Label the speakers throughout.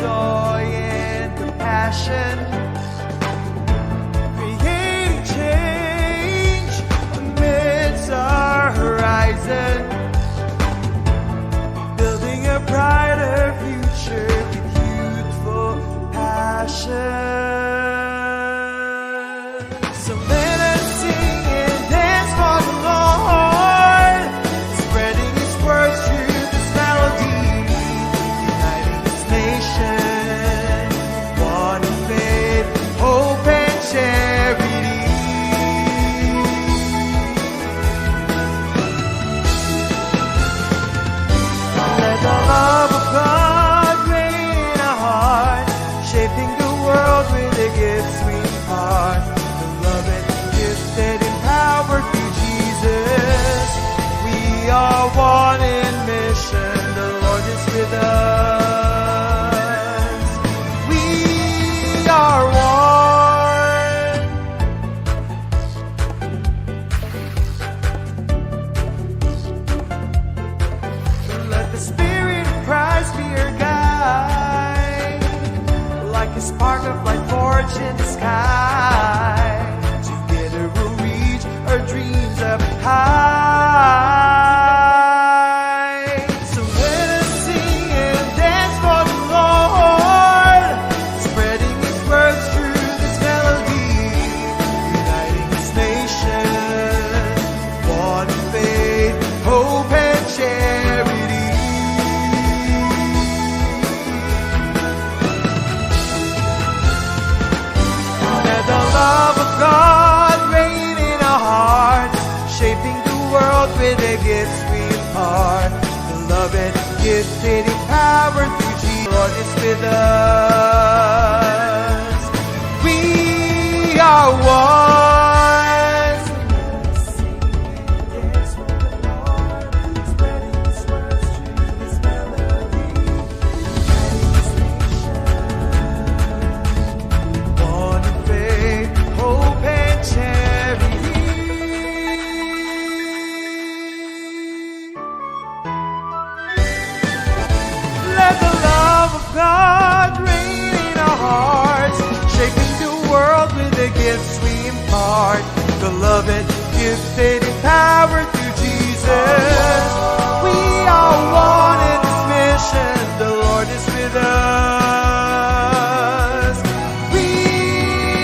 Speaker 1: joy and compassion, creating change amidst our horizon, building a brighter future with youthful passion. So let us sing and dance for the Lord, spreading His words through this melody, uniting His nation, one in faith, hope, and charity. Let the love of God reign in our heart, shaping the world with the gifts we impart. Beloved, gifted, empowered through Jesus, we are one in mission. The Lord is with us. We are one. Let the Spirit of Christ be your guide, like a spark of light forged in the sky. Together we'll reach our dreams up high. So let us sing and dance for the Lord, spreading His words through this melody, uniting His nation, one in faith, hope, and charity. Let the love of God reign in our hearts, shaping the world with the gifts we impart. Beloved, gifted, empowered through Jesus, the Lord is with us. We are one. Dance for the Lord, spreading His words through this melody, uniting His nation, one in faith, hope, and charity. Let the love of God reign in our hearts, shaping the world with the gifts we impart. Beloved, gifted, empowered through Jesus, we are one in this mission. The Lord is with us. We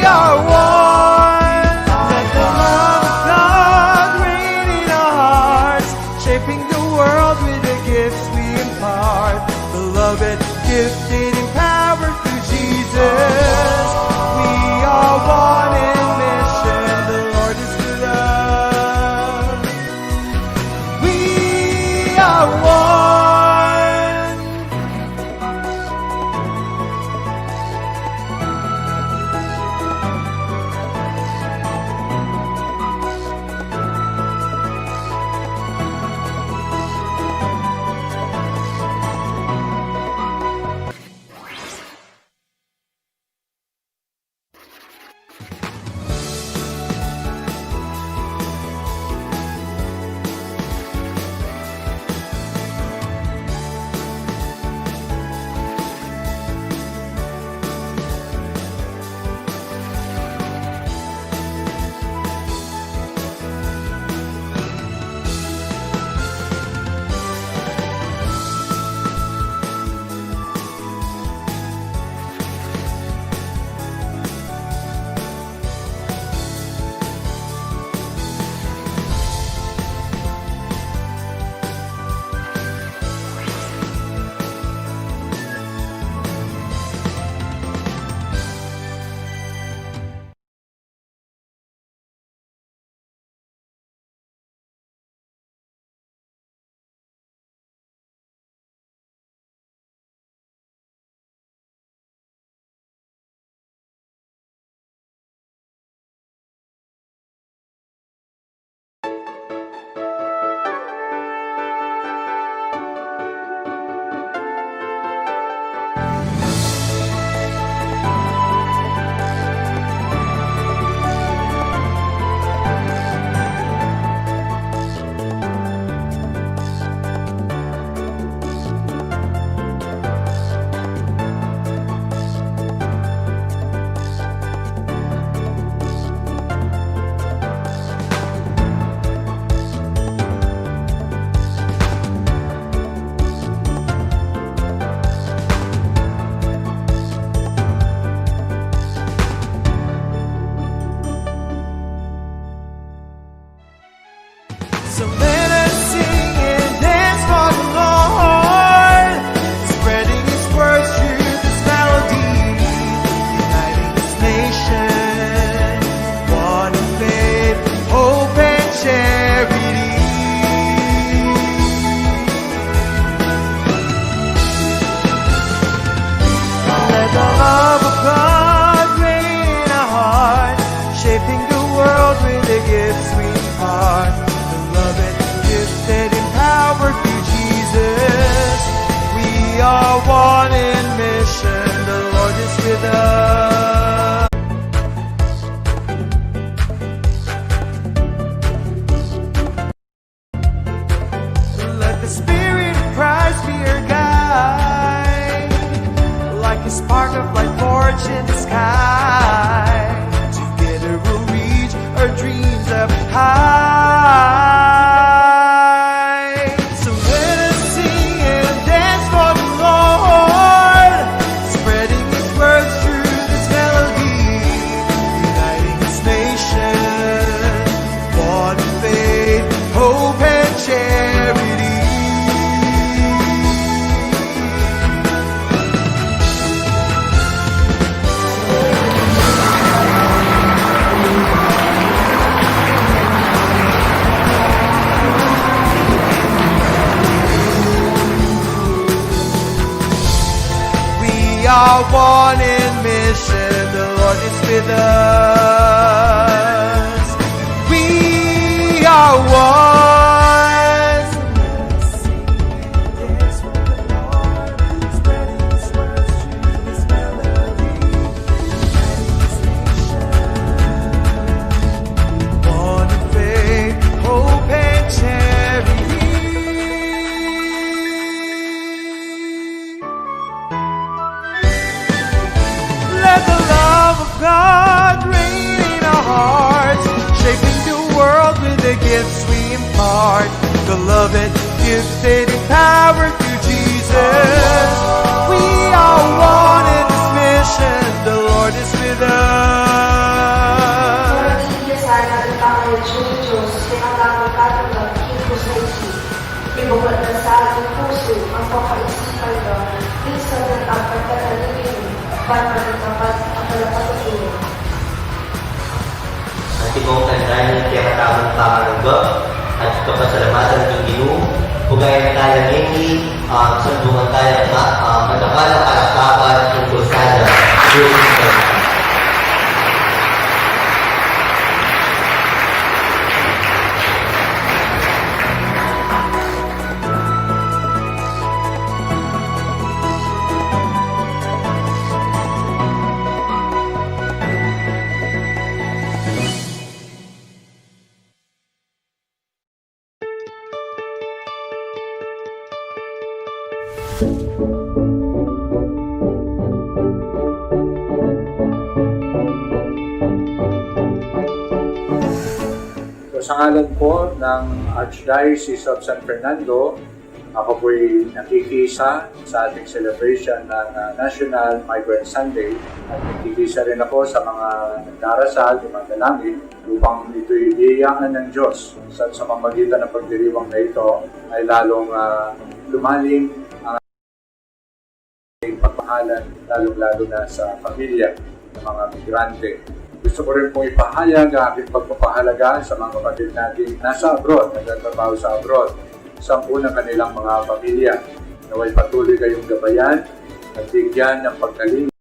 Speaker 1: are one. Let the love of God reign in our hearts, shaping the world with the gifts we impart. Beloved, gifted, empowered through Jesus, we are one in mission. The Lord is with us. We are one. like a spark of light forged in the sky. Together we'll reach our dreams up high. So let us sing and dance for the Lord, spreading His words through this melody, uniting this nation, one faith, hope, and charity. We are one in mission, the Lord is with us. We are one. Dance for the Lord, spreading His words through this melody, uniting this nation, one in faith, hope, and charity. Let the love of God reign in our hearts, shaping the world with the gifts we impart. Beloved, gifted, empowered through Jesus. We are one in this mission. The Lord is with us.
Speaker 2: Sana ang Panginoon Diyos, pinakakatanggap hito sa isip. Ibugat na sa ating puso ang pakaisipan na minsan ng ang pagkatalibin para magtapat ang kalapatutunan.
Speaker 3: At ibang tandaan ng kinakamang pangarangga at kapasalamatan ng Ginoo, hugayan tayo ngayon, sandungan tayo matagal ang kalakaban tungkol sa Diyos.
Speaker 4: Sa ngalan po ng Archdiocese of San Fernando, ako po'y nakikisa sa ating celebration ng National Migrant Sunday at nakikisa rin ako sa mga nagdarasal, dumadalangin upang ito'y biyayaan ng Diyos. Sa pamamagitan ng pagdiriwang na ito ay lalong lumalim ang ating pagmahalan, lalong-lalo na sa pamilya ng mga migrante. Gusto ko rin pong ipahayag ang aking pagpapahalaga sa mga kapatid natin nasa abroad, nagtatrabaho sa abroad, sa ng kanilang mga pamilya. Naway patuloy kayong gabayan at bigyan ng pagkalinga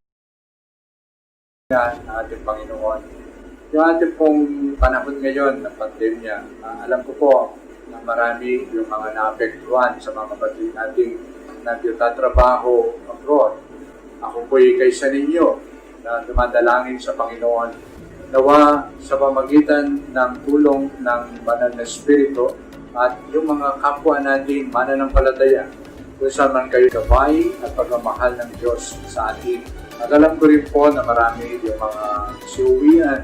Speaker 4: ng ating Panginoon. Yung ating pong panahon ngayon ng pandemya, alam ko po na marami yung mga naapektuhan sa mga kapatid nating nagtatrabaho abroad. Ako po'y kaysa ninyo na dumadalangin sa Panginoon. Nawa sa pamagitan ng tulong ng Banal na Espiritu at yung mga kapwa natin mananampalataya kung saan man kayo gabay at pagmamahal ng Diyos sa atin. At alam ko rin po na marami yung mga siuwian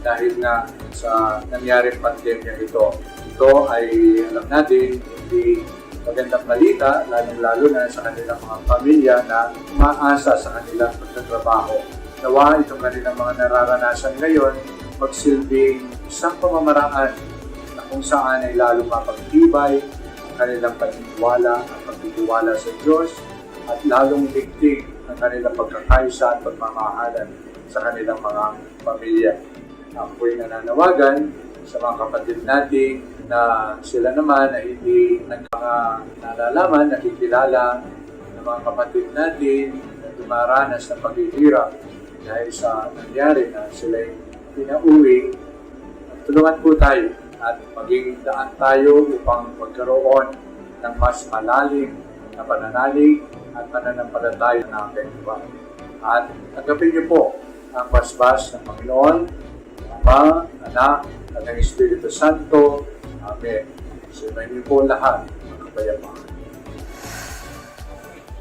Speaker 4: dahil nga sa nangyaring pandemya ito. Ito ay alam natin hindi magandang balita, lalo na sa kanilang mga pamilya na umaasa sa kanilang pagtatrabaho. Nawa itong kanilang mga nararanasan ngayon magsilbing isang pamamaraan na kung saan ay lalo mapagtibay ang kanilang paniniwala at pagtitiwala sa Diyos at lalong ligtig ang kanilang pagkakaisa at pagmamahalan sa kanilang mga pamilya. Ako'y nananawagan sa mga kapatid natin na sila naman ay hindi nalalaman, nakikilala ng mga kapatid natin na dumaranas ng paghihirap dahil sa nangyari na sila'y pinauwi. Tulungan po tayo at maging daan tayo upang magkaroon ng mas malalim na pananalig at pananampalataya na apektuhan. At tanggapin niyo po ang basbas ng Panginoon, Ama, Anak, at ng Espiritu Santo. Amen. Sumayin niyo po lahat ng kapayapaan.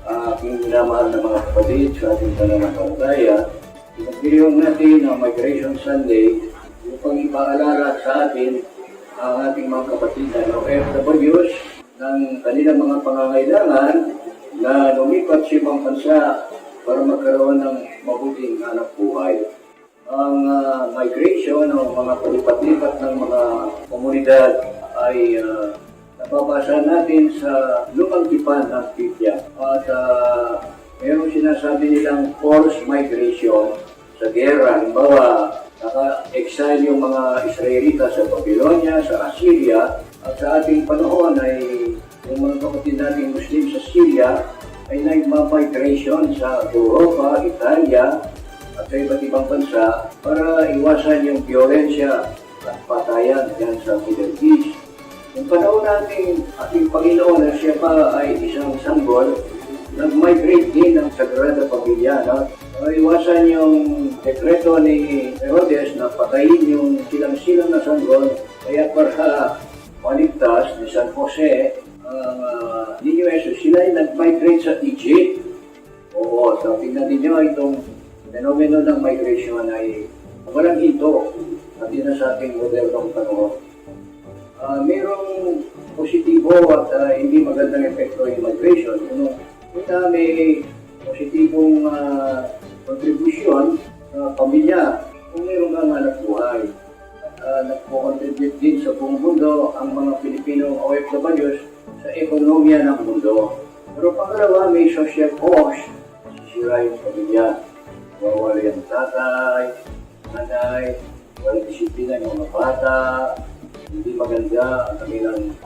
Speaker 5: Aking minamahal na mga kapatid sa ating pananampalataya, pinagdiriwang natin ang Migration Sunday upang ipaalala sa atin ang ating mga kapatid na OFWs ng kanilang mga pangangailangan na lumipat sa ibang bansa para magkaroon ng mabuting hanap buhay. Ang migration o mga palipat-lipat ng mga komunidad ay nababasa natin sa lumang tipan ng Biblia. At mayroong sinasabi nilang forced migration sa gera. Halimbawa, naka-exile yung mga Israelita sa Babylonia, sa Assyria, at sa ating panahon ay yung mga kapatid nating Muslim sa Syria ay nagmamigration sa Europa, Italia, at sa iba't ibang bansa para iwasan yung violensya at patayan dyan sa Middle East. Yung panahon natin, ating Panginoon na siya pa ay isang sanggol, nag-migrate din ng Sagrada Pamilya. No? Iwasan yung dekreto ni Herodes na patayin yung silang-silang na sanggol, kaya para maligtas ni San Jose, ninyo Jesus, sila ay nag-migrate sa Egypt. Oo, so tingnan ninyo itong fenomeno ng migration ay walang ito at yun sa ating modernong panahon. Mayroong positibo at hindi magandang epekto yung migration. Kung may positibong kontribusyon sa pamilya, kung mayroong ang anak buhay, nagpo-contribute din sa buong mundo ang mga Pilipino OFWs sa ekonomiya ng mundo. Pero pangalawa, may social cost. Sisira yung pamilya. Mawawala yung tatay, nanay, walang disiplina ng mga bata, hindi maganda ang kanilang